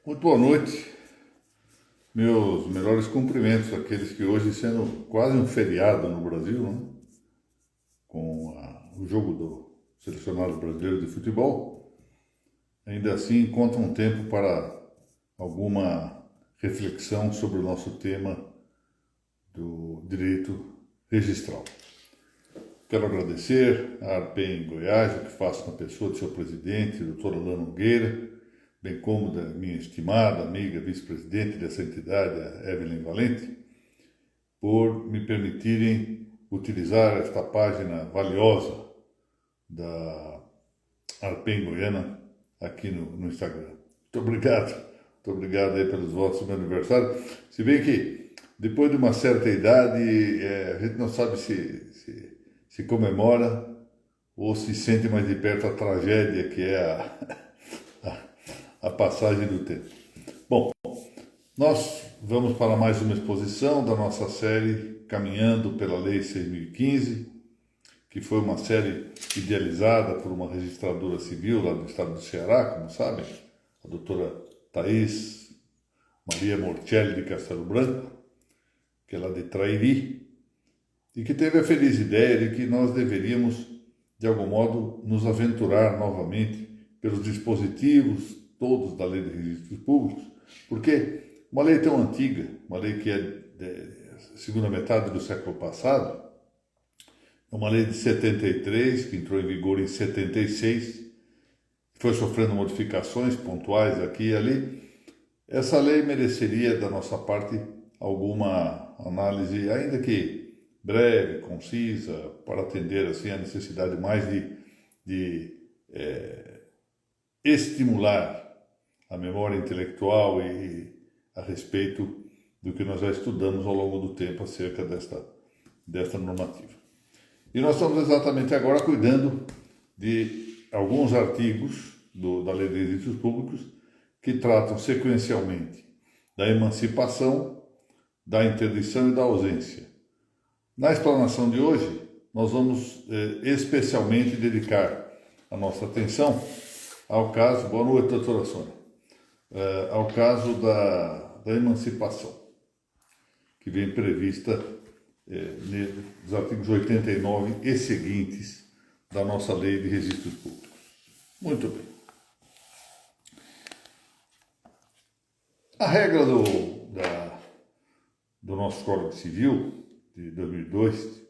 Muito boa noite, meus melhores cumprimentos àqueles que hoje, sendo quase um feriado no Brasil, né? O jogo do selecionado brasileiro de futebol, ainda assim encontram um tempo para alguma reflexão sobre o nosso tema do direito registral. Quero agradecer a ARPEN em Goiás, o que faço na pessoa do seu presidente, doutor Alain Nogueira, bem como da minha estimada amiga vice-presidente dessa entidade, a Evelyn Valente, por me permitirem utilizar esta página valiosa da ARPEN Goiana aqui no Instagram. Muito obrigado aí pelos votos do meu aniversário. Se bem que, depois de uma certa idade, a gente não sabe se comemora ou se sente mais de perto a tragédia que é a passagem do tempo. Bom, nós vamos para mais uma exposição da nossa série Caminhando pela Lei 6.015, que foi uma série idealizada por uma registradora civil lá do estado do Ceará, como sabem, a doutora Thaís Maria Morcelli de Castelo Branco, que é lá de Trairi, e que teve a feliz ideia de que nós deveríamos, de algum modo, nos aventurar novamente pelos dispositivos todos da Lei de Registros Públicos, porque uma lei tão antiga, uma lei que é da segunda metade do século passado, é uma lei de 73, que entrou em vigor em 76, foi sofrendo modificações pontuais aqui e ali. Essa lei mereceria, da nossa parte, alguma análise, ainda que breve, concisa, para atender assim, a necessidade mais de estimular a memória intelectual e a respeito do que nós já estudamos ao longo do tempo acerca desta normativa. E nós estamos exatamente agora cuidando de alguns artigos da Lei de Registros Públicos que tratam sequencialmente da emancipação, da interdição e da ausência. Na explanação de hoje, nós vamos especialmente dedicar a nossa atenção ao caso, boa noite, doutora Sônia, ao caso da emancipação, que vem prevista nos artigos 89 e seguintes da nossa Lei de Registros Públicos. Muito bem. A regra do nosso Código Civil, de 2002,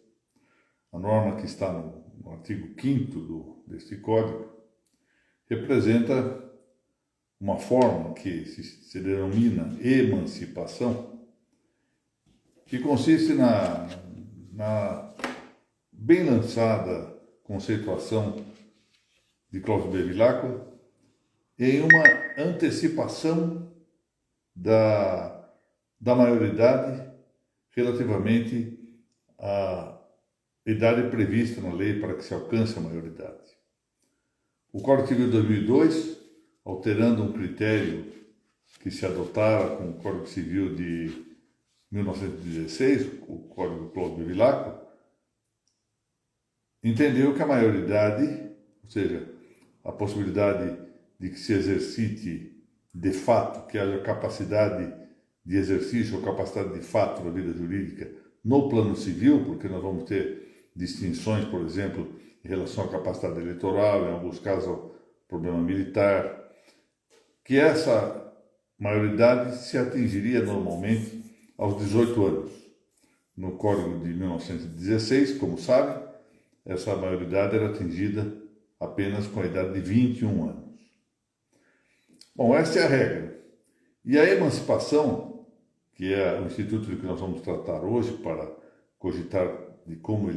a norma que está no artigo 5º deste Código, representa uma forma que se denomina emancipação, que consiste na bem lançada conceituação de Cláudio Bevilacqua em uma antecipação da maioridade relativamente à idade prevista na lei para que se alcance a maioridade. O Código Civil de 2002, alterando um critério que se adotara com o Código Civil de 1916, o Código Cláudio Bevilacqua, entendeu que a maioridade, ou seja, a possibilidade de que se exercite de fato, que haja capacidade de exercício ou capacidade de fato da vida jurídica no plano civil, porque nós vamos ter distinções, por exemplo, em relação à capacidade eleitoral, em alguns casos ao problema militar, que essa maioridade se atingiria normalmente aos 18 anos. No Código de 1916, como sabe, essa maioridade era atingida apenas com a idade de 21 anos. Bom, essa é a regra. E a emancipação, que é o instituto de que nós vamos tratar hoje para cogitar de como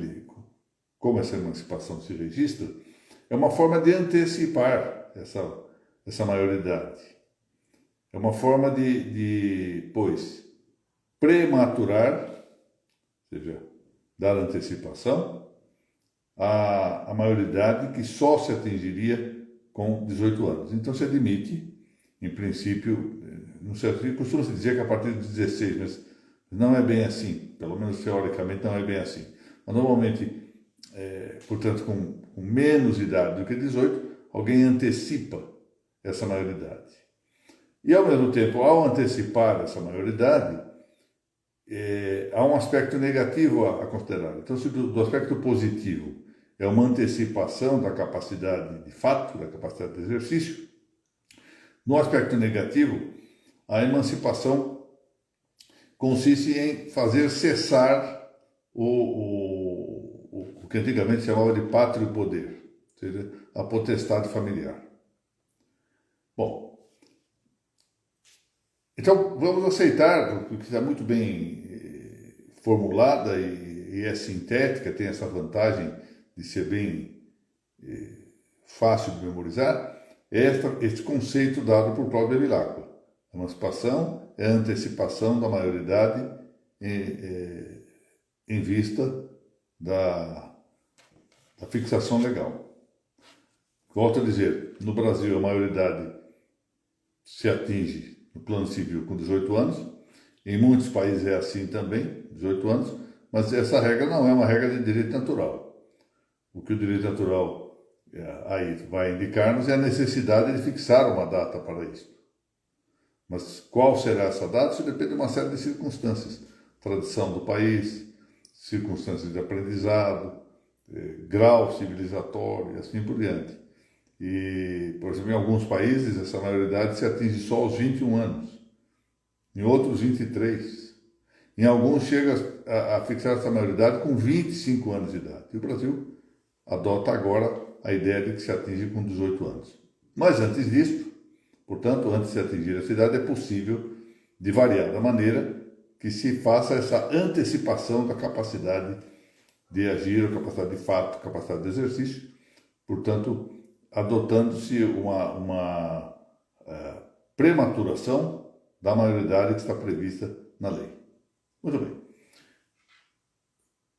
essa emancipação se registra, é uma forma de antecipar essa maioridade. É uma forma pois, prematurar, ou seja, dar antecipação à maioridade que só se atingiria com 18 anos. Então se admite, em princípio, no certo, costuma-se dizer que a partir dos 16, mas não é bem assim, pelo menos teoricamente não é bem assim. Mas normalmente, portanto, com menos idade do que 18, alguém antecipa essa maioridade. E, ao mesmo tempo, ao antecipar essa maioridade, há um aspecto negativo a considerar. Então, se do aspecto positivo é uma antecipação da capacidade de fato, da capacidade de exercício, no aspecto negativo, a emancipação consiste em fazer cessar o que antigamente se chamava de pátrio poder, ou seja, a potestade familiar. Bom, então vamos aceitar, porque está muito bem formulada e é sintética, tem essa vantagem de ser bem fácil de memorizar, este conceito dado por Cláudio Bevilacqua. A emancipação é a antecipação da maioridade em vista da fixação legal. Volto a dizer, no Brasil a maioridade se atinge no plano civil com 18 anos, em muitos países é assim também, 18 anos, mas essa regra não é uma regra de direito natural. O que o direito natural aí vai indicar-nos é a necessidade de fixar uma data para isso. Mas qual será essa data? Isso depende de uma série de circunstâncias. Tradição do país, circunstâncias de aprendizado, grau civilizatório e assim por diante. E, por exemplo, em alguns países essa maioridade se atinge só aos 21 anos, em outros 23. Em alguns chega a fixar essa maioridade com 25 anos de idade. E o Brasil adota agora a ideia de que se atinge com 18 anos. Mas antes disso, portanto, antes de atingir essa idade, é possível, de variada maneira, que se faça essa antecipação da capacidade de agir, a capacidade de fato, a capacidade de exercício, portanto, adotando-se uma prematuração da maioridade que está prevista na lei. Muito bem.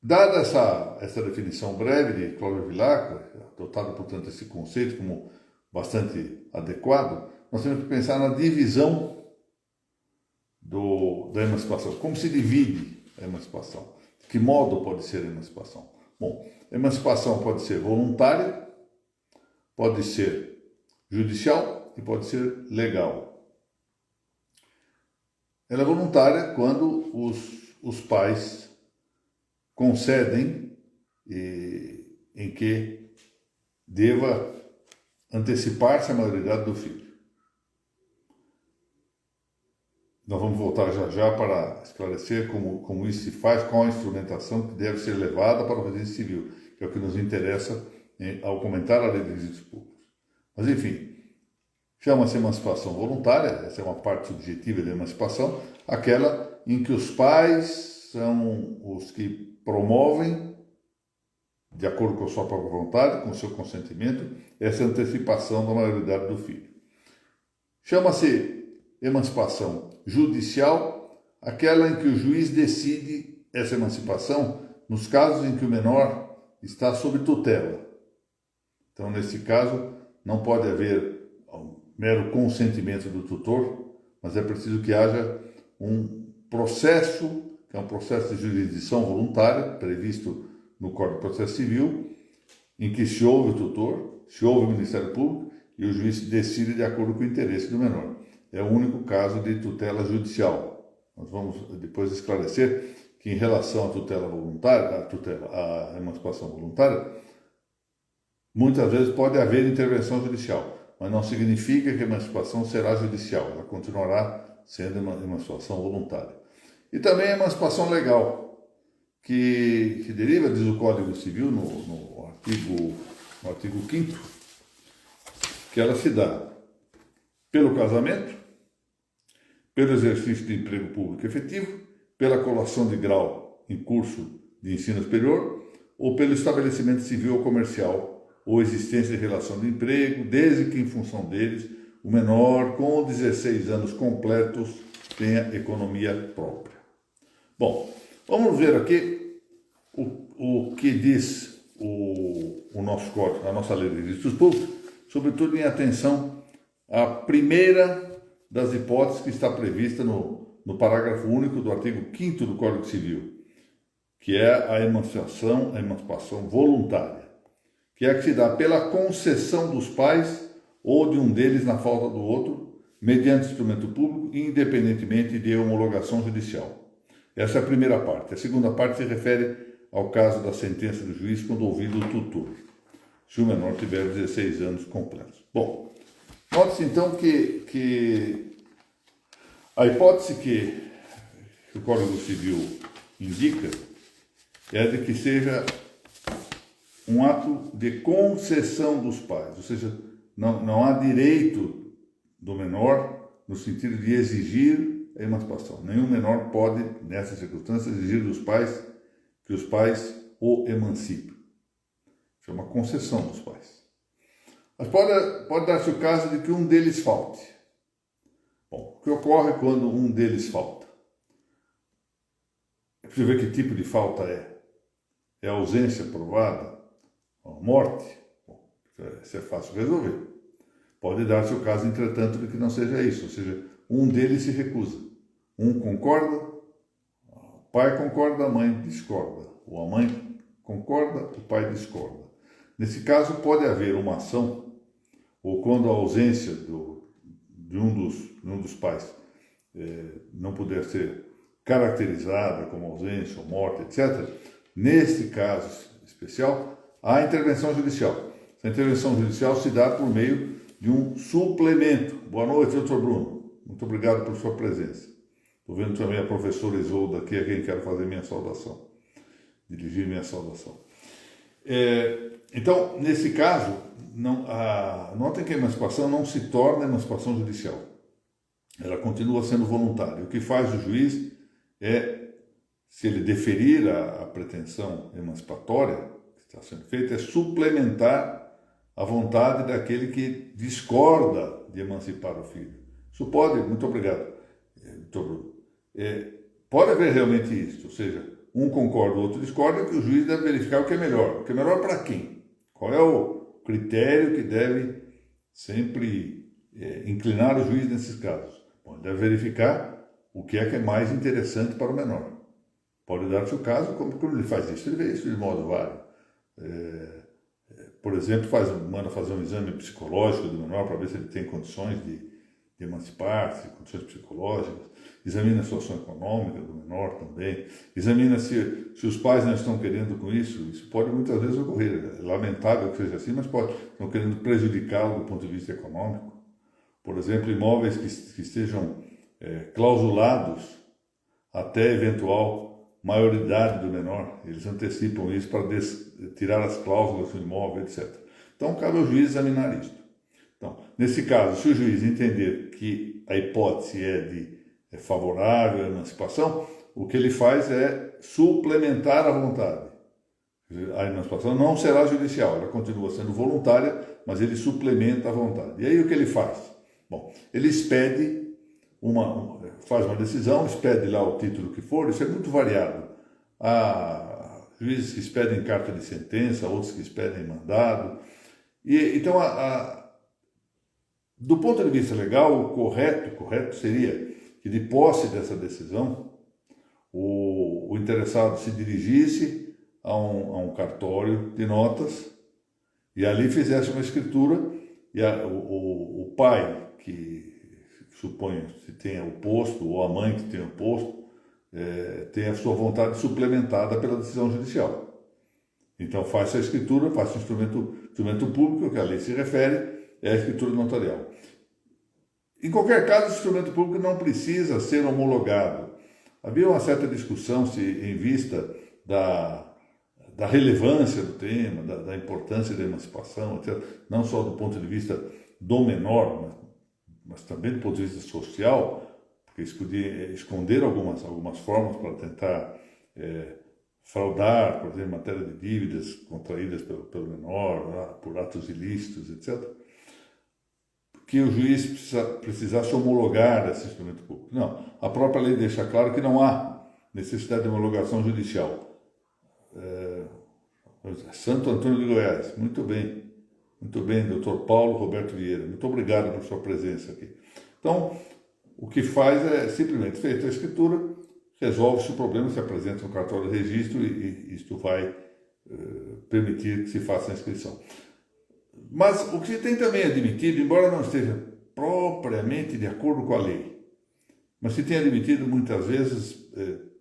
Dada essa definição breve de Cláudio Bevilacqua, adotado, portanto, esse conceito como bastante adequado, nós temos que pensar na divisão da emancipação. Como se divide a emancipação? De que modo pode ser a emancipação? Bom, a emancipação pode ser voluntária, pode ser judicial e pode ser legal. Ela é voluntária quando os pais concedem em que deva antecipar-se a maioridade do filho. Nós vamos voltar já para esclarecer como isso se faz, qual a instrumentação que deve ser levada para o registro civil, que é o que nos interessa ao comentar a lei de registros públicos. Mas, enfim, chama-se emancipação voluntária, essa é uma parte subjetiva da emancipação, aquela em que os pais são os que promovem, de acordo com a sua própria vontade, com o seu consentimento, essa antecipação da maioridade do filho. Chama-se emancipação judicial, aquela em que o juiz decide essa emancipação nos casos em que o menor está sob tutela. Então, nesse caso, não pode haver um mero consentimento do tutor, mas é preciso que haja um processo, que é um processo de jurisdição voluntária, previsto no Código de Processo Civil, em que se ouve o tutor, se ouve o Ministério Público e o juiz decide de acordo com o interesse do menor. É o único caso de tutela judicial. Nós vamos depois esclarecer que, em relação à tutela voluntária, à emancipação voluntária, muitas vezes pode haver intervenção judicial, mas não significa que a emancipação será judicial, ela continuará sendo uma emancipação voluntária. E também a emancipação legal, que deriva, diz o Código Civil, no artigo 5º, que ela se dá pelo casamento, pelo exercício de emprego público efetivo, pela colação de grau em curso de ensino superior ou pelo estabelecimento civil ou comercial ou existência de relação de emprego, desde que, em função deles, o menor com 16 anos completos tenha economia própria. Bom, vamos ver aqui o que diz o nosso código, a nossa lei de registros públicos, sobretudo em atenção à primeira das hipóteses que está prevista no parágrafo único do artigo 5º do Código Civil, que é a emancipação voluntária, que é a que se dá pela concessão dos pais ou de um deles na falta do outro, mediante instrumento público, independentemente de homologação judicial. Essa é a primeira parte. A segunda parte se refere ao caso da sentença do juiz quando ouvido o tutor, se o menor tiver 16 anos completos. Bom, note-se então que a hipótese que o Código Civil indica é de que seja um ato de concessão dos pais, ou seja, não há direito do menor no sentido de exigir a emancipação. Nenhum menor pode, nessas circunstâncias, exigir dos pais que os pais o emancipem. Isso é uma concessão dos pais. Mas pode dar-se o caso de que um deles falte. Bom, o que ocorre quando um deles falta? É preciso ver que tipo de falta é. É a ausência provada? A morte? Bom, isso é fácil de resolver. Pode dar-se o caso, entretanto, de que não seja isso, ou seja, um deles se recusa. Um concorda, o pai concorda, a mãe discorda. Ou a mãe concorda, o pai discorda. Nesse caso, pode haver uma ação, ou quando a ausência de um dos pais não puder ser caracterizada como ausência ou morte, etc., nesse caso especial, há intervenção judicial. Essa intervenção judicial se dá por meio de um suplemento. Boa noite, doutor Bruno. Muito obrigado por sua presença. Estou vendo também a professora Isolda aqui, a quem quero fazer minha saudação, dirigir minha saudação. Então, nesse caso, notem que a emancipação não se torna emancipação judicial. Ela continua sendo voluntária. O que faz o juiz é, se ele deferir a pretensão emancipatória que está sendo feita, é suplementar a vontade daquele que discorda de emancipar o filho. Isso pode, muito obrigado, doutor Bruno. Pode haver realmente isso, ou seja, um concorda, o outro discorda, que o juiz deve verificar o que é melhor. O que é melhor para quem? Qual é o critério que deve sempre inclinar o juiz nesses casos? Bom, ele deve verificar o que é mais interessante para o menor. Pode dar-se o caso, como ele faz isso? Ele vê isso de modo vário. Por exemplo, manda fazer um exame psicológico do menor para ver se ele tem condições de emancipar-se, condições psicológicas, examina a situação econômica do menor também, examina se os pais não estão querendo com isso pode muitas vezes ocorrer, é lamentável que seja assim, mas estão querendo prejudicá-lo do ponto de vista econômico. Por exemplo, imóveis que estejam clausulados até eventual maioridade do menor, eles antecipam isso para tirar as cláusulas do imóvel, etc. Então, cabe ao juiz examinar isso. Então, nesse caso, se o juiz entender que a hipótese é favorável à emancipação, o que ele faz é suplementar a vontade. A emancipação não será judicial, ela continua sendo voluntária, mas ele suplementa a vontade. E aí o que ele faz? Bom, ele expede faz uma decisão, expede lá o título que for, isso é muito variado. Há juízes que expedem carta de sentença, outros que expedem mandado. Então, do ponto de vista legal, o correto seria que, de posse dessa decisão, o interessado se dirigisse a um cartório de notas e ali fizesse uma escritura e o pai que suponho se tenha o posto, ou a mãe que tenha o posto, tem a sua vontade suplementada pela decisão judicial. Então faça a escritura, faça o instrumento público, que a lei se refere, é a escritura notarial. Em qualquer caso, o instrumento público não precisa ser homologado. Havia uma certa discussão se, em vista da relevância do tema, da importância da emancipação, etc., não só do ponto de vista do menor, mas também do ponto de vista social, porque isso podia esconder algumas formas para tentar fraudar, por exemplo, em matéria de dívidas contraídas pelo menor, por atos ilícitos, etc., que o juiz precisasse homologar esse instrumento público. Não, a própria lei deixa claro que não há necessidade de homologação judicial. Santo Antônio de Goiás, muito bem, doutor Paulo Roberto Vieira, muito obrigado por sua presença aqui. Então, o que faz é simplesmente feita a escritura, resolve-se o problema, se apresenta no cartório de registro e isto vai permitir que se faça a inscrição. Mas o que se tem também admitido, embora não esteja propriamente de acordo com a lei, mas se tem admitido muitas vezes,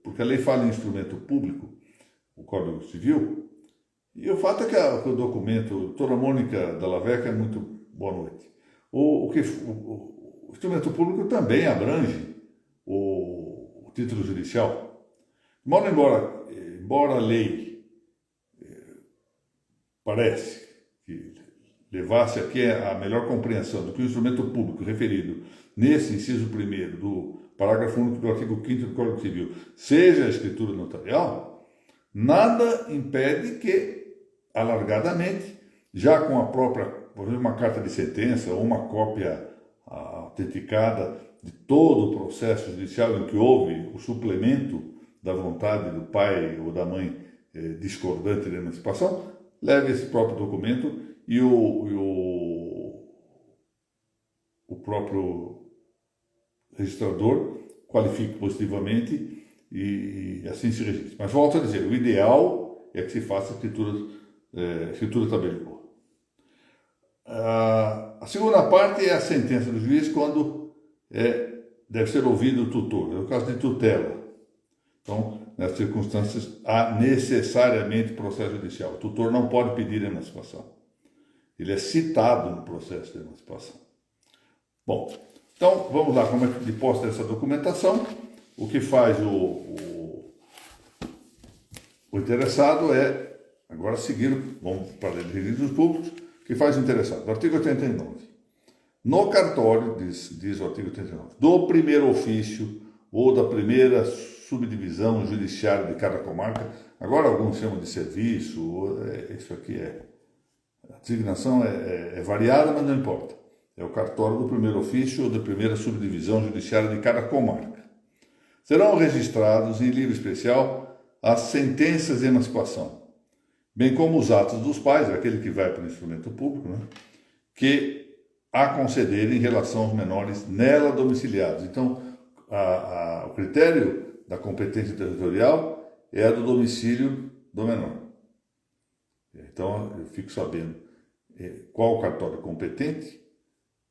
porque a lei fala em instrumento público, o Código Civil, e o fato é que o documento, doutora Mônica Della Vecchia, muito boa noite, o instrumento público também abrange o título judicial. Embora a lei parece que levasse aqui a melhor compreensão do que o instrumento público referido nesse inciso 1º do parágrafo único do artigo 5º do Código Civil seja a escritura notarial, nada impede que, alargadamente, já com a própria, por exemplo, uma carta de sentença ou uma cópia autenticada de todo o processo judicial em que houve o suplemento da vontade do pai ou da mãe discordante da emancipação, leve esse próprio documento e o próprio registrador qualifique positivamente e assim se registre. Mas volto a dizer, o ideal é que se faça escritura tabelicoa. A segunda parte é a sentença do juiz quando deve ser ouvido o tutor, é o caso de tutela. Então, nessas circunstâncias, há necessariamente processo judicial. O tutor não pode pedir emancipação. Ele é citado no processo de emancipação. Bom, então vamos lá, como é que posta essa documentação? O que faz o interessado é, agora seguir, vamos para a lei de registros públicos, o que faz o interessado? Artigo 89. No cartório, diz o artigo 89, do primeiro ofício ou da primeira subdivisão judiciária de cada comarca, agora alguns chamam de serviço, isso aqui a designação é variada, mas não importa. É o cartório do primeiro ofício ou da primeira subdivisão judiciária de cada comarca. Serão registrados em livro especial as sentenças de emancipação, bem como os atos dos pais, aquele que vai para o instrumento público, né, que a concederem em relação aos menores nela domiciliados. Então, o critério da competência territorial é a do domicílio do menor. Então, eu fico sabendo qual o cartório competente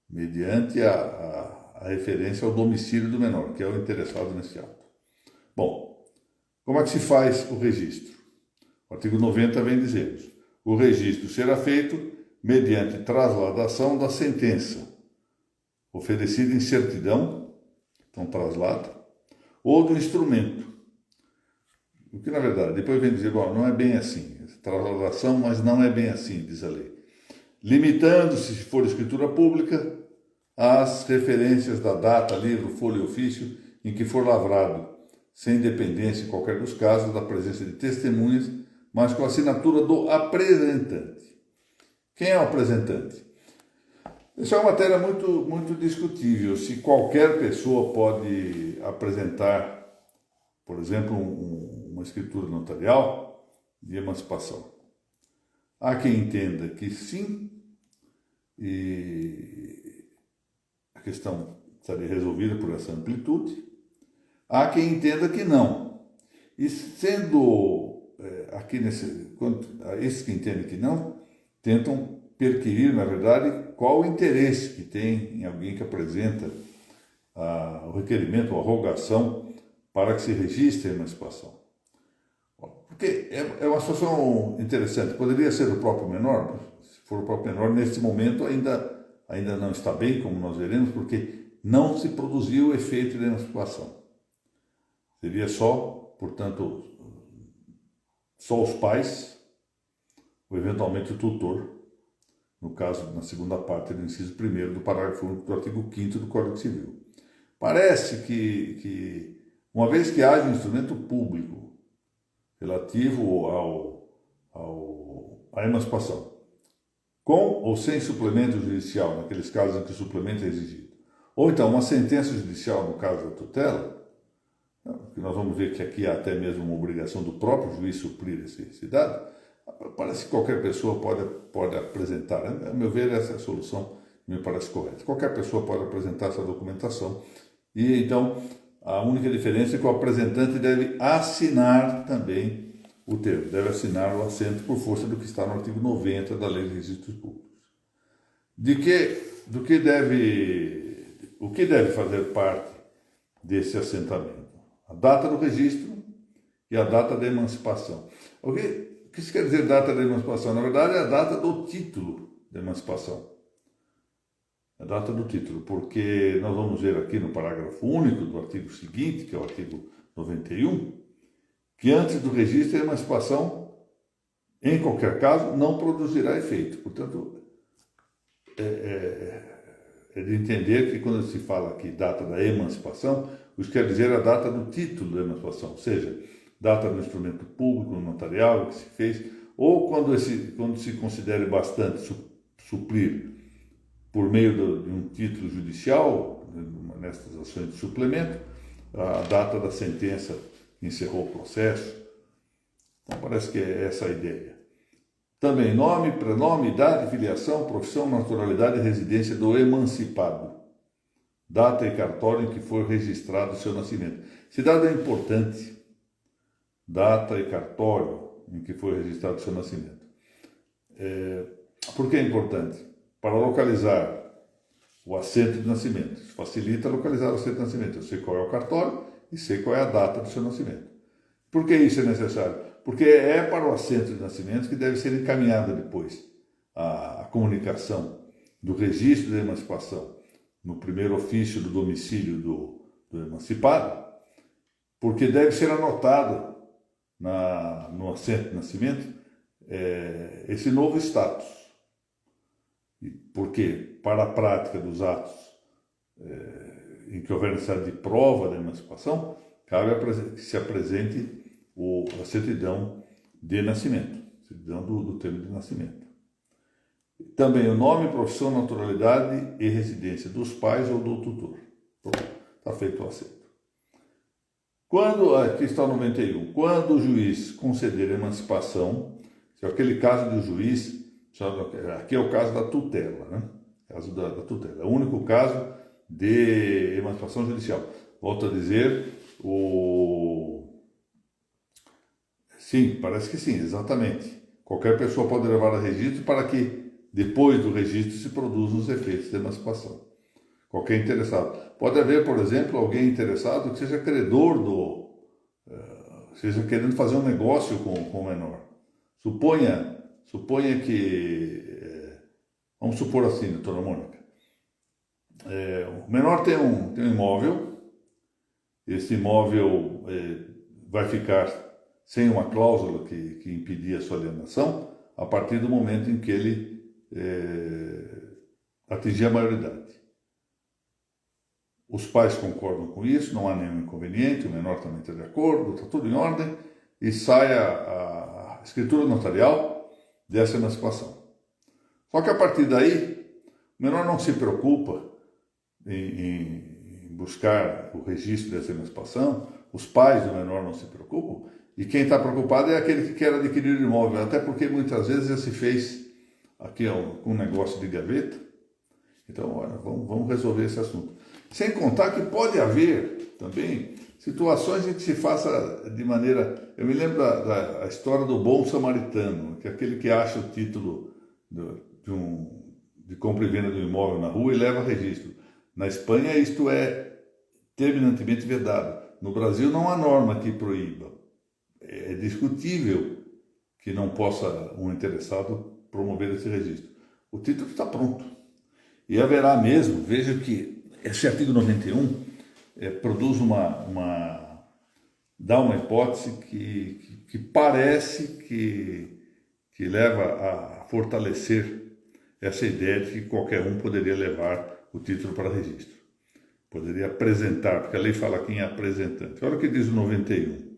mediante a referência ao domicílio do menor, que é o interessado nesse ato. Bom, como é que se faz o registro? O artigo 90 vem dizer: o registro será feito mediante trasladação da sentença, oferecida em certidão, então traslado, ou do instrumento. O que, na verdade, depois vem dizer, bom, não é bem assim, trasladação, mas não é bem assim, diz a lei. Limitando-se, se for escritura pública, às referências da data, livro, folha e ofício em que for lavrado, sem dependência, em qualquer dos casos, da presença de testemunhas, mas com a assinatura do apresentante. Quem é o apresentante? Isso é uma matéria muito, muito discutível, se qualquer pessoa pode apresentar, por exemplo, uma escritura notarial de emancipação. Há quem entenda que sim, e a questão estaria resolvida por essa amplitude. Há quem entenda que não. E sendo esses que entendem que não, tentam perquirir, na verdade, qual o interesse que tem em alguém que apresenta o requerimento, a rogação, para que se registre a emancipação. Porque é uma situação interessante. Poderia ser o próprio menor, se for o próprio menor, nesse momento ainda não está bem, como nós veremos, porque não se produziu o efeito da emancipação. Seria só, portanto, só os pais, ou eventualmente o tutor, no caso, na segunda parte do inciso 1º do parágrafo único do artigo 5º do Código Civil. Parece que uma vez que haja um instrumento público relativo à emancipação, com ou sem suplemento judicial, naqueles casos em que o suplemento é exigido, ou então uma sentença judicial no caso da tutela, que nós vamos ver que aqui há até mesmo uma obrigação do próprio juiz suprir esse dado, parece que qualquer pessoa pode apresentar. A meu ver, essa é a solução que me parece correta. Qualquer pessoa pode apresentar essa documentação e, então, a única diferença é que o apresentante deve assinar também o termo, deve assinar o assento por força do que está no artigo 90 da Lei de Registros Públicos. De que o que deve fazer parte desse assentamento? A data do registro e a data da emancipação. O que isso quer dizer data da emancipação? Na verdade, é a data do título da emancipação. A data do título, porque nós vamos ver aqui no parágrafo único do artigo seguinte, que é o artigo 91, que antes do registro a emancipação, em qualquer caso, não produzirá efeito. Portanto, é de entender que quando se fala aqui data da emancipação, isso quer dizer a data do título da emancipação, ou seja, data do instrumento público, notarial, que se fez, ou quando se considere bastante suprir por meio de um título judicial, nessas ações de suplemento, a data da sentença que encerrou o processo. Então parece que é essa a ideia. Também nome, prenome, idade, filiação, profissão, naturalidade e residência do emancipado. Data e cartório em que foi registrado o seu nascimento. Esse dado é importante. Data e cartório em que foi registrado o seu nascimento. Por que é importante? Para localizar o assento de nascimento. Isso facilita localizar o assento de nascimento. Eu sei qual é o cartório e sei qual é a data do seu nascimento. Por que isso é necessário? Porque é para o assento de nascimento que deve ser encaminhada depois a comunicação do registro da emancipação no primeiro ofício do domicílio do emancipado, porque deve ser anotado no assento de nascimento esse novo status. Porque para a prática dos atos em que houver necessidade de prova da emancipação, cabe que se apresente a certidão de nascimento, certidão do termo de nascimento. Também o nome, profissão, naturalidade e residência dos pais ou do tutor. Está feito o assento. Aqui está o 91. Quando o juiz conceder a emancipação, se é aquele caso do juiz, aqui é o caso da tutela, né? Caso da tutela. É o único caso de emancipação judicial. Volto a dizer, sim, parece que sim, exatamente. Qualquer pessoa pode levar a registro para que, depois do registro, se produzam os efeitos da emancipação. Qualquer interessado. Pode haver, por exemplo, alguém interessado que seja credor seja querendo fazer um negócio com o menor. Suponha que, vamos supor assim, doutora Mônica, o menor tem um imóvel, esse imóvel vai ficar sem uma cláusula que impedia a sua alienação a partir do momento em que ele atingir a maioridade. Os pais concordam com isso, não há nenhum inconveniente, o menor também está de acordo, está tudo em ordem, e sai a escritura notarial dessa emancipação. Só que a partir daí, o menor não se preocupa em buscar o registro dessa emancipação, os pais do menor não se preocupam, e quem está preocupado é aquele que quer adquirir o imóvel, até porque muitas vezes já se fez aqui um negócio de gaveta. Então, olha, vamos resolver esse assunto. Sem contar que pode haver também situações em que se faça de maneira... Eu me lembro da história do bom samaritano, que é aquele que acha o título de compra e venda do imóvel na rua e leva a registro. Na Espanha isto é terminantemente vedado. No Brasil não há norma que proíba. É discutível que não possa um interessado promover esse registro. O título está pronto. E haverá mesmo, veja que esse artigo 91 produz dá uma hipótese que parece que leva a fortalecer essa ideia de que qualquer um poderia levar o título para registro. Poderia apresentar, porque a lei fala quem é apresentante. Olha o que diz o 91.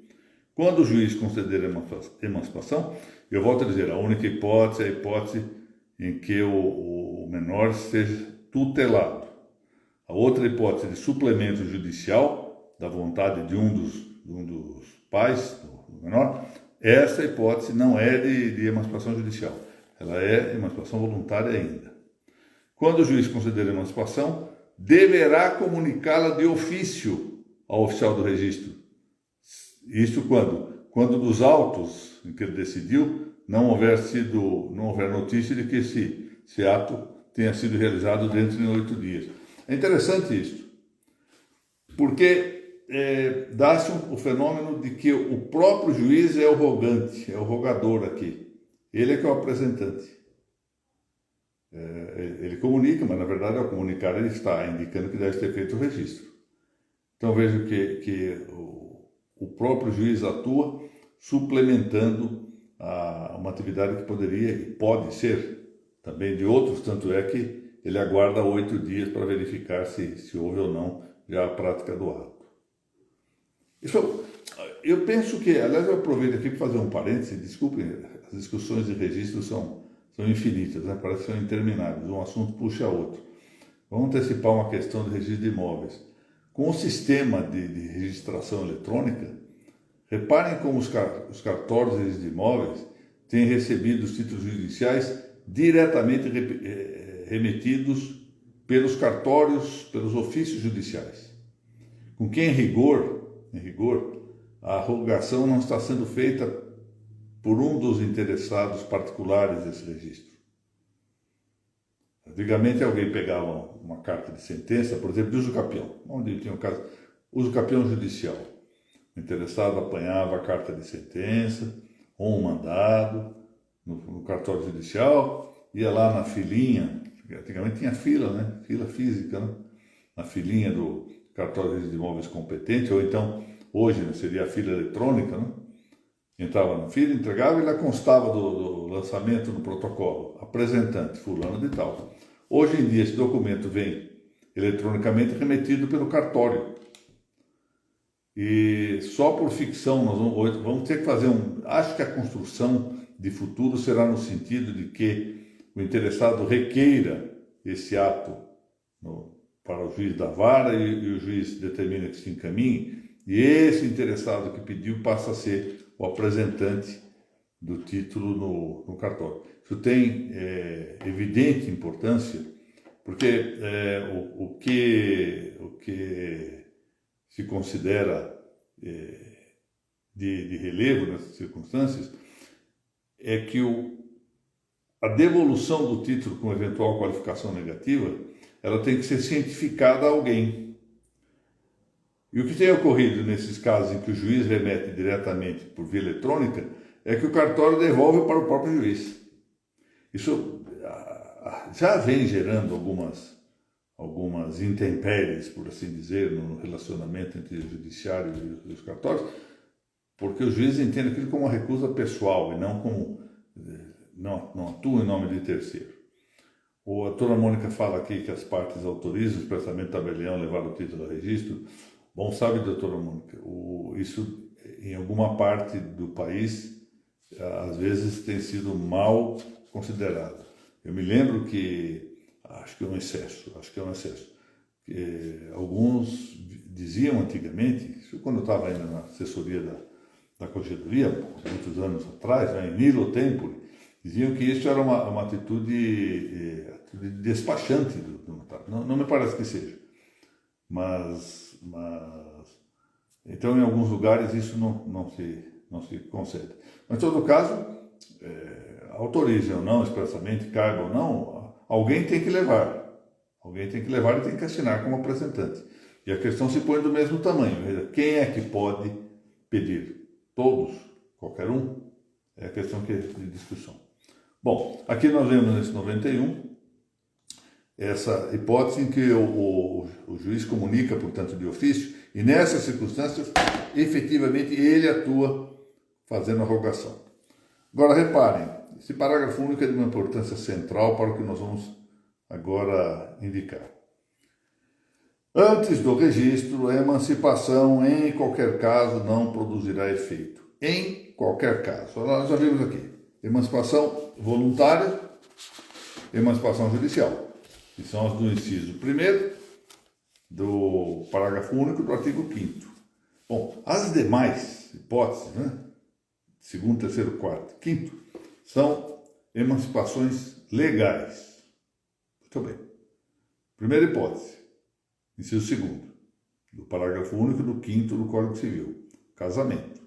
Quando o juiz conceder a emancipação, eu volto a dizer, a única hipótese é a hipótese em que o menor seja tutelado. A outra hipótese de suplemento judicial, da vontade de um dos pais do menor, essa hipótese não é de emancipação judicial, ela é emancipação voluntária ainda. Quando o juiz conceder a emancipação, deverá comunicá-la de ofício ao oficial do registro. Isso quando dos autos em que ele decidiu não houver notícia de que esse ato tenha sido realizado dentro de 8 dias. É interessante isso, porque dá-se o fenômeno de que o próprio juiz é o rogante, é o rogador aqui. Ele é que é o apresentante. Ele comunica, mas na verdade ao comunicar ele está indicando que deve ter feito o registro. Então vejo que o próprio juiz atua suplementando uma atividade que poderia e pode ser também de outros, tanto é que ele aguarda 8 dias para verificar se houve ou não já a prática do ato. Isso, eu penso que, aliás, eu aproveito aqui para fazer um parêntese, desculpem, as discussões de registro são infinitas, né? Parece que são intermináveis, um assunto puxa outro. Vamos antecipar uma questão de registro de imóveis. Com o sistema de registração eletrônica, reparem como os cartórios de imóveis têm recebido os títulos judiciais diretamente remetidos pelos cartórios, pelos ofícios judiciais. Com que, em rigor, a rogação não está sendo feita por um dos interessados particulares desse registro. Antigamente alguém pegava uma carta de sentença, por exemplo, de uso capião, onde tinha o caso, uso capião judicial. O interessado apanhava a carta de sentença ou um mandado no cartório judicial, ia lá na filinha, antigamente tinha fila, né? Fila física, né? Na filinha do cartório de imóveis competente, ou então, hoje seria a fila eletrônica, né? Entrava na fila, entregava e lá constava do lançamento no protocolo, apresentante, fulano de tal. Hoje em dia esse documento vem eletronicamente remetido pelo cartório. E só por ficção nós vamos ter que fazer acho que a construção de futuro será no sentido de que o interessado requeira esse ato para o juiz da vara e o juiz determina que se encaminhe, e esse interessado que pediu passa a ser o apresentante do título no cartório. Isso tem evidente importância, porque o que se considera de relevo nessas circunstâncias é que a devolução do título com eventual qualificação negativa, ela tem que ser cientificada a alguém. E o que tem ocorrido nesses casos em que o juiz remete diretamente por via eletrônica é que o cartório devolve para o próprio juiz. Isso já vem gerando algumas intempéries, por assim dizer, no relacionamento entre o judiciário e os cartórios, porque o juiz entende aquilo como uma recusa pessoal e não como não atua em nome de terceiro. A doutora Mônica fala aqui que as partes autorizam o expressamente tabelião levar o título ao registro. Bom, sabe, doutora Mônica, isso em alguma parte do país às vezes tem sido mal considerado. Eu me lembro que acho que é um excesso. Alguns diziam antigamente, isso quando eu estava ainda na assessoria da corregedoria, muitos anos atrás, em Nilo Tempore, diziam que isso era uma atitude despachante do notário. Não me parece que seja. Mas então em alguns lugares isso não se concede. Mas em todo caso, autorize ou não, expressamente, caiba ou não, alguém tem que levar. Alguém tem que levar e tem que assinar como apresentante. E a questão se põe do mesmo tamanho. Quem é que pode pedir? Todos? Qualquer um? É a questão que é de discussão. Bom, aqui nós vemos nesse 91 essa hipótese em que o juiz comunica, portanto, de ofício, e nessas circunstâncias, efetivamente, ele atua fazendo a rogação. Agora, reparem, esse parágrafo único é de uma importância central para o que nós vamos agora indicar. Antes do registro, a emancipação, em qualquer caso, não produzirá efeito. Em qualquer caso. Nós já vimos aqui. Emancipação voluntária, emancipação judicial, que são as do inciso 1º do parágrafo único do artigo 5º. Bom, as demais hipóteses, né? 2º, 3º, 4º, 5º, são emancipações legais. Muito bem. Primeira hipótese, inciso 2º, do parágrafo único do 5º do Código Civil, casamento.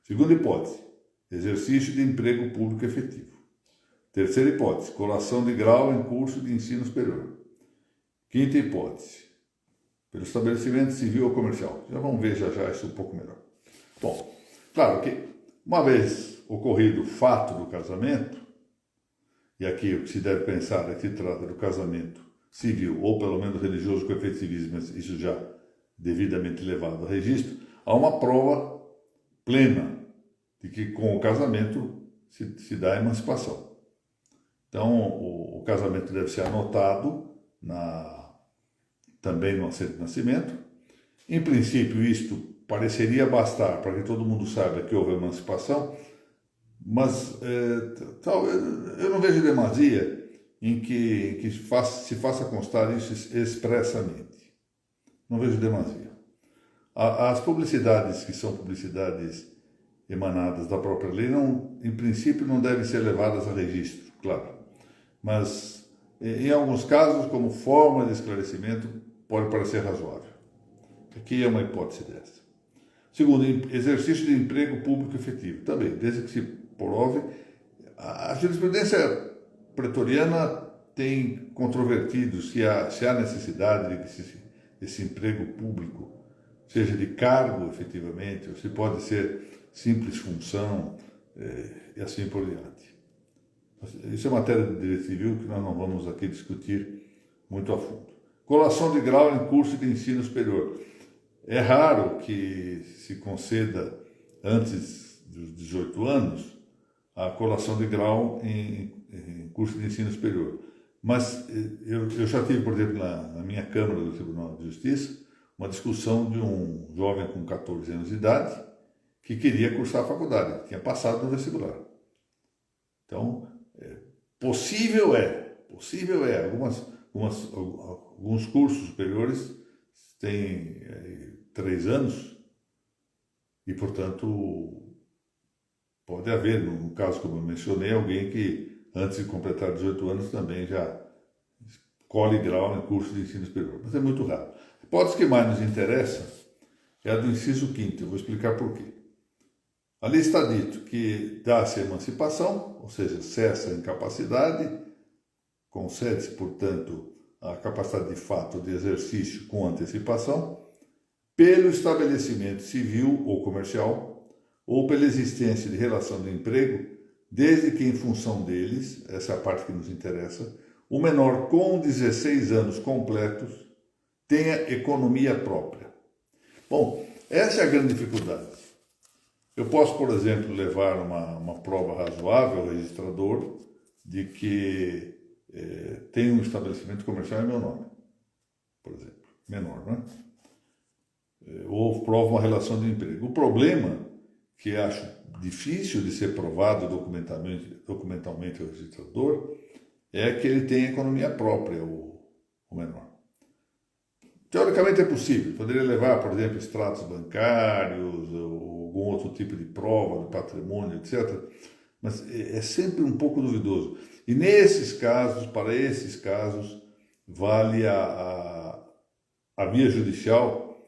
Segunda hipótese, exercício de emprego público efetivo. Terceira hipótese, colação de grau em curso de ensino superior. Quinta hipótese, pelo estabelecimento civil ou comercial. Já vamos ver já isso um pouco melhor. Bom, claro que uma vez ocorrido o fato do casamento, e aqui o que se deve pensar é que se trata do casamento civil ou pelo menos religioso com efeito civis, mas isso já devidamente levado a registro, há uma prova plena de que com o casamento se dá a emancipação. Então, o casamento deve ser anotado também no assento de nascimento. Em princípio, isto pareceria bastar para que todo mundo saiba que houve emancipação, mas eu não vejo demasia em que se faça constar isso expressamente. Não vejo demasia. As publicidades que são publicidades emanadas da própria lei, em princípio, não devem ser levadas a registro, claro. Mas, em alguns casos, como forma de esclarecimento, pode parecer razoável. Aqui é uma hipótese dessa. Segundo, exercício de emprego público efetivo. Também, desde que se prove. A jurisprudência pretoriana tem controvertido se há necessidade de que esse emprego público seja de cargo, efetivamente, ou se pode ser simples função, e assim por diante. Isso é matéria de direito civil que nós não vamos aqui discutir muito a fundo. Colação de grau em curso de ensino superior. É raro que se conceda, antes dos 18 anos, a colação de grau em curso de ensino superior. Mas eu já tive, por exemplo, na minha Câmara do Tribunal de Justiça, uma discussão de um jovem com 14 anos de idade que queria cursar a faculdade, tinha passado no vestibular. Então, possível é. Alguns cursos superiores têm 3 anos e, portanto, pode haver, no caso como eu mencionei, alguém que antes de completar 18 anos também já colhe grau em curso de ensino superior, mas é muito raro. A hipótese que mais nos interessa é a do inciso 5º, eu vou explicar por quê. Ali está dito que dá-se a emancipação, ou seja, cessa a incapacidade, concede-se, portanto, a capacidade de fato de exercício com antecipação, pelo estabelecimento civil ou comercial, ou pela existência de relação de emprego, desde que em função deles, essa é a parte que nos interessa, o menor com 16 anos completos tenha economia própria. Bom, essa é a grande dificuldade. Eu posso, por exemplo, levar uma prova razoável ao registrador de que tem um estabelecimento comercial em meu nome, por exemplo, menor, né? Ou prova uma relação de emprego. O problema, que acho difícil de ser provado documentalmente ao registrador, é que ele tem economia própria, o menor. Teoricamente é possível, poderia levar, por exemplo, extratos bancários, ou algum outro tipo de prova do patrimônio, etc. Mas é sempre um pouco duvidoso. E nesses casos, para esses casos, vale a via judicial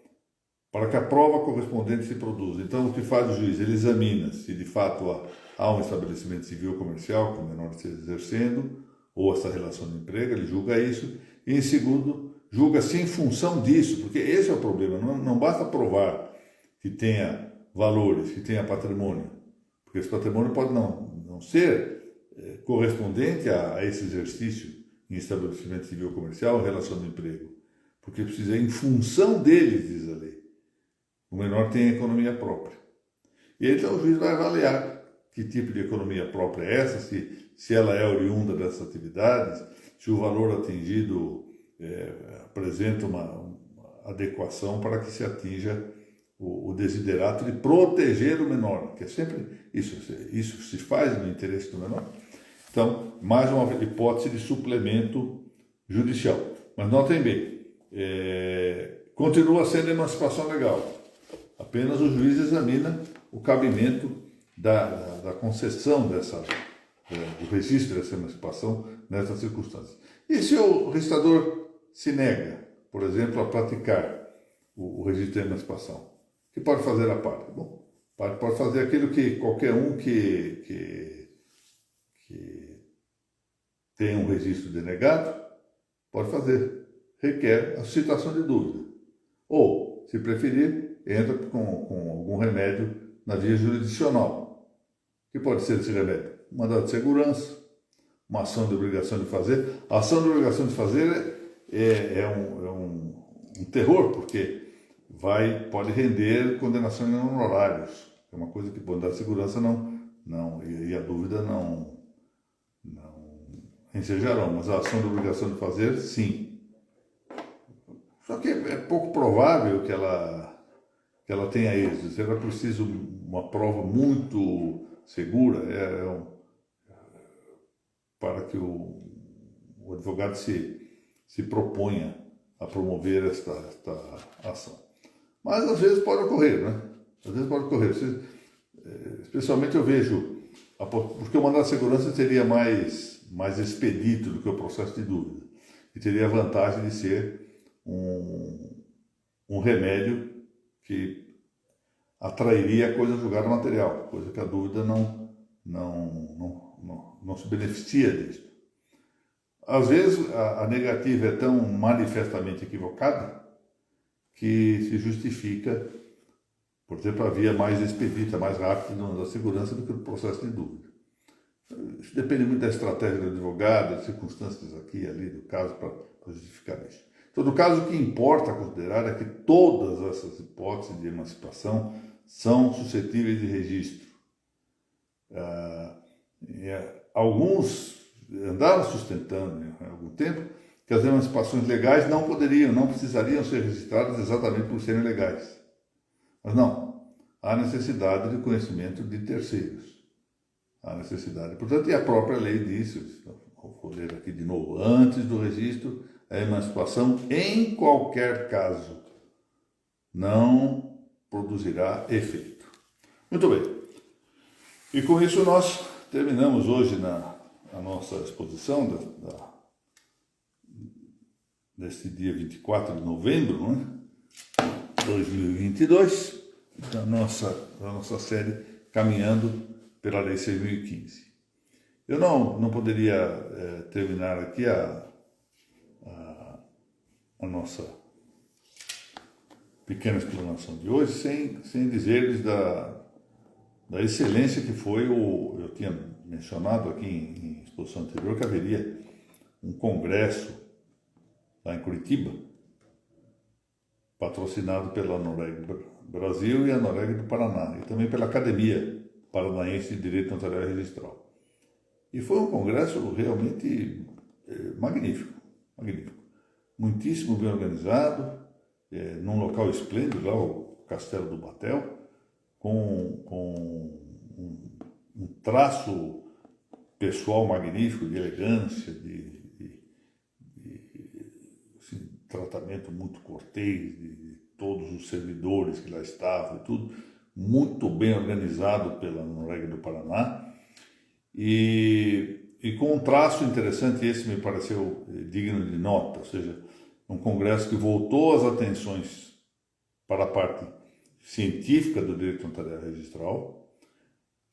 para que a prova correspondente se produza. Então, o que faz o juiz? Ele examina se de fato há um estabelecimento civil ou comercial que o menor esteja exercendo, ou essa relação de emprego, ele julga isso, e em segundo, julga-se em função disso, porque esse é o problema, não basta provar que tenha valores, que tenha patrimônio, porque esse patrimônio pode não ser correspondente a esse exercício em estabelecimento civil ou comercial, relação de emprego, porque precisa, em função deles, diz a lei, o menor tem economia própria. E então o juiz vai avaliar que tipo de economia própria é essa, se ela é oriunda dessas atividades, se o valor atingido apresenta uma adequação para que se atinja o desiderato de proteger o menor, que é sempre isso se faz no interesse do menor. Então, mais uma hipótese de suplemento judicial. Mas notem bem, continua sendo emancipação legal. Apenas o juiz examina o cabimento da concessão do registro dessa emancipação nessas circunstâncias. E se o registrador se nega, por exemplo, a praticar o registro da emancipação, o que pode fazer a parte? Bom, pode fazer aquilo que qualquer um que tem um registro denegado, pode fazer. Requer a suscitação de dúvida. Ou, se preferir, entra com algum remédio na via jurisdicional. O que pode ser esse remédio? Um mandado de segurança, uma ação de obrigação de fazer. A ação de obrigação de fazer é um terror, porque pode render condenação em honorários. É uma coisa que o mandado de segurança e a dúvida não ensejarão, mas a ação de obrigação de fazer, sim. Só que é pouco provável que ela tenha êxito. Será preciso uma prova muito segura para que o advogado se proponha a promover esta ação. Mas às vezes pode ocorrer, né? Às vezes pode ocorrer. Especialmente eu vejo, porque o mandado de segurança seria mais expedito do que o processo de dúvida. E teria a vantagem de ser um remédio que atrairia a coisa julgada material, coisa que a dúvida não se beneficia disso. Às vezes a negativa é tão manifestamente equivocada que se justifica, por exemplo, a via mais expedita, mais rápida da segurança do que o processo de dúvida. Isso depende muito da estratégia do advogado, das circunstâncias aqui e ali do caso para justificar isso. Em todo caso, o que importa considerar é que todas essas hipóteses de emancipação são suscetíveis de registro. Alguns andaram sustentando há algum tempo que as emancipações legais não precisariam ser registradas exatamente por serem legais. Mas não, há necessidade de conhecimento de terceiros. Há necessidade. Portanto, e a própria lei diz, vou ler aqui de novo, antes do registro, a emancipação, em qualquer caso, não produzirá efeito. Muito bem. E com isso nós terminamos hoje a nossa exposição deste dia 24 de novembro, não é? 2022, da nossa série Caminhando pela Lei 6.015. Eu não poderia terminar aqui a nossa pequena explanação de hoje sem dizer-lhes da excelência que foi eu tinha mencionado aqui em exposição anterior que haveria um congresso lá em Curitiba, patrocinado pela Noreg Brasil e a Noreg do Paraná, e também pela Academia Paranaense de Direito Notarial e Registral. E foi um congresso realmente magnífico. Muitíssimo bem organizado, num local esplêndido, lá o Castelo do Batel, com um traço pessoal magnífico, de elegância, de tratamento muito cortês de todos os servidores que lá estavam e tudo, muito bem organizado pela Noreg do Paraná e com um traço interessante, esse me pareceu digno de nota, ou seja, um congresso que voltou as atenções para a parte científica do direito notarial e registral,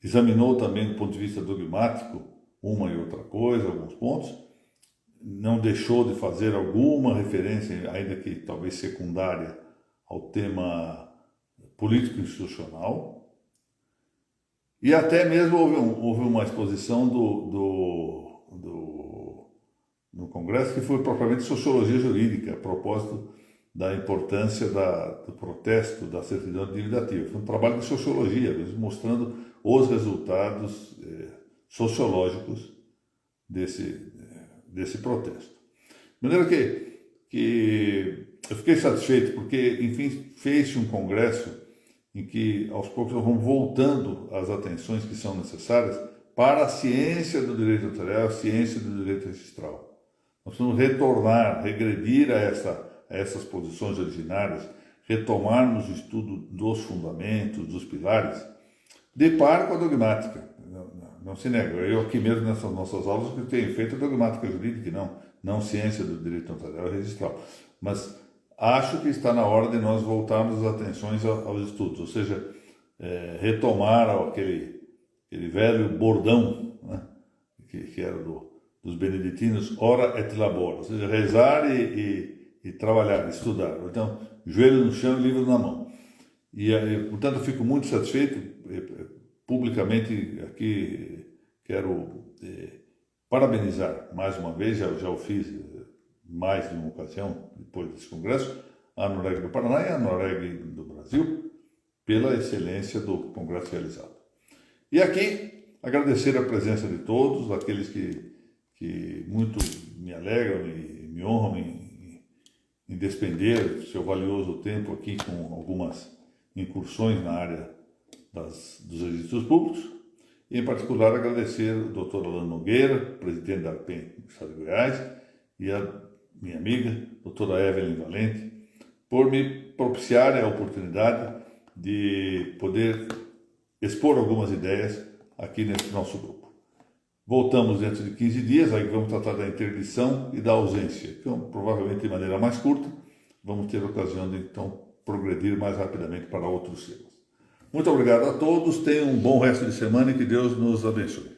examinou também do ponto de vista dogmático uma e outra coisa, alguns pontos, não deixou de fazer alguma referência, ainda que talvez secundária, ao tema político-institucional, e até mesmo houve uma exposição no Congresso que foi propriamente sociologia jurídica, a propósito da importância do protesto da certidão de dívida ativa. Foi um trabalho de sociologia, mesmo, mostrando os resultados sociológicos desse protesto. De maneira que eu fiquei satisfeito porque, enfim, fez-se um congresso em que, aos poucos, nós vamos voltando às atenções que são necessárias para a ciência do direito notarial, a ciência do direito registral. Nós precisamos retornar, regredir a essas posições originárias, retomarmos o estudo dos fundamentos, dos pilares, de par com a dogmática. Não se nega. Eu aqui mesmo nessas nossas aulas que tenho feito dogmática jurídica, não ciência do direito notarial e registral. Mas acho que está na hora de nós voltarmos as atenções aos estudos, ou seja, retomar aquele velho bordão, né, que era do dos beneditinos, ora et labora, ou seja, rezar e trabalhar, estudar. Então, joelho no chão e livro na mão. Portanto, eu fico muito satisfeito, publicamente aqui quero parabenizar mais uma vez, já o fiz mais de uma ocasião depois desse congresso, a Noreg do Paraná e a Noreg do Brasil, pela excelência do congresso realizado. E aqui, agradecer a presença de todos, aqueles que muito me alegram e me honram em despender seu valioso tempo aqui com algumas incursões na área dos registros públicos, e em particular agradecer ao Dr. Alan Nogueira, presidente da ARPEN do Estado de Goiás, e a minha amiga, doutora Evelyn Valente, por me propiciarem a oportunidade de poder expor algumas ideias aqui nesse nosso grupo. Voltamos dentro de 15 dias, aí vamos tratar da interdição e da ausência, que provavelmente de maneira mais curta, vamos ter a ocasião de então progredir mais rapidamente para outros temas. Muito obrigado a todos, tenham um bom resto de semana e que Deus nos abençoe.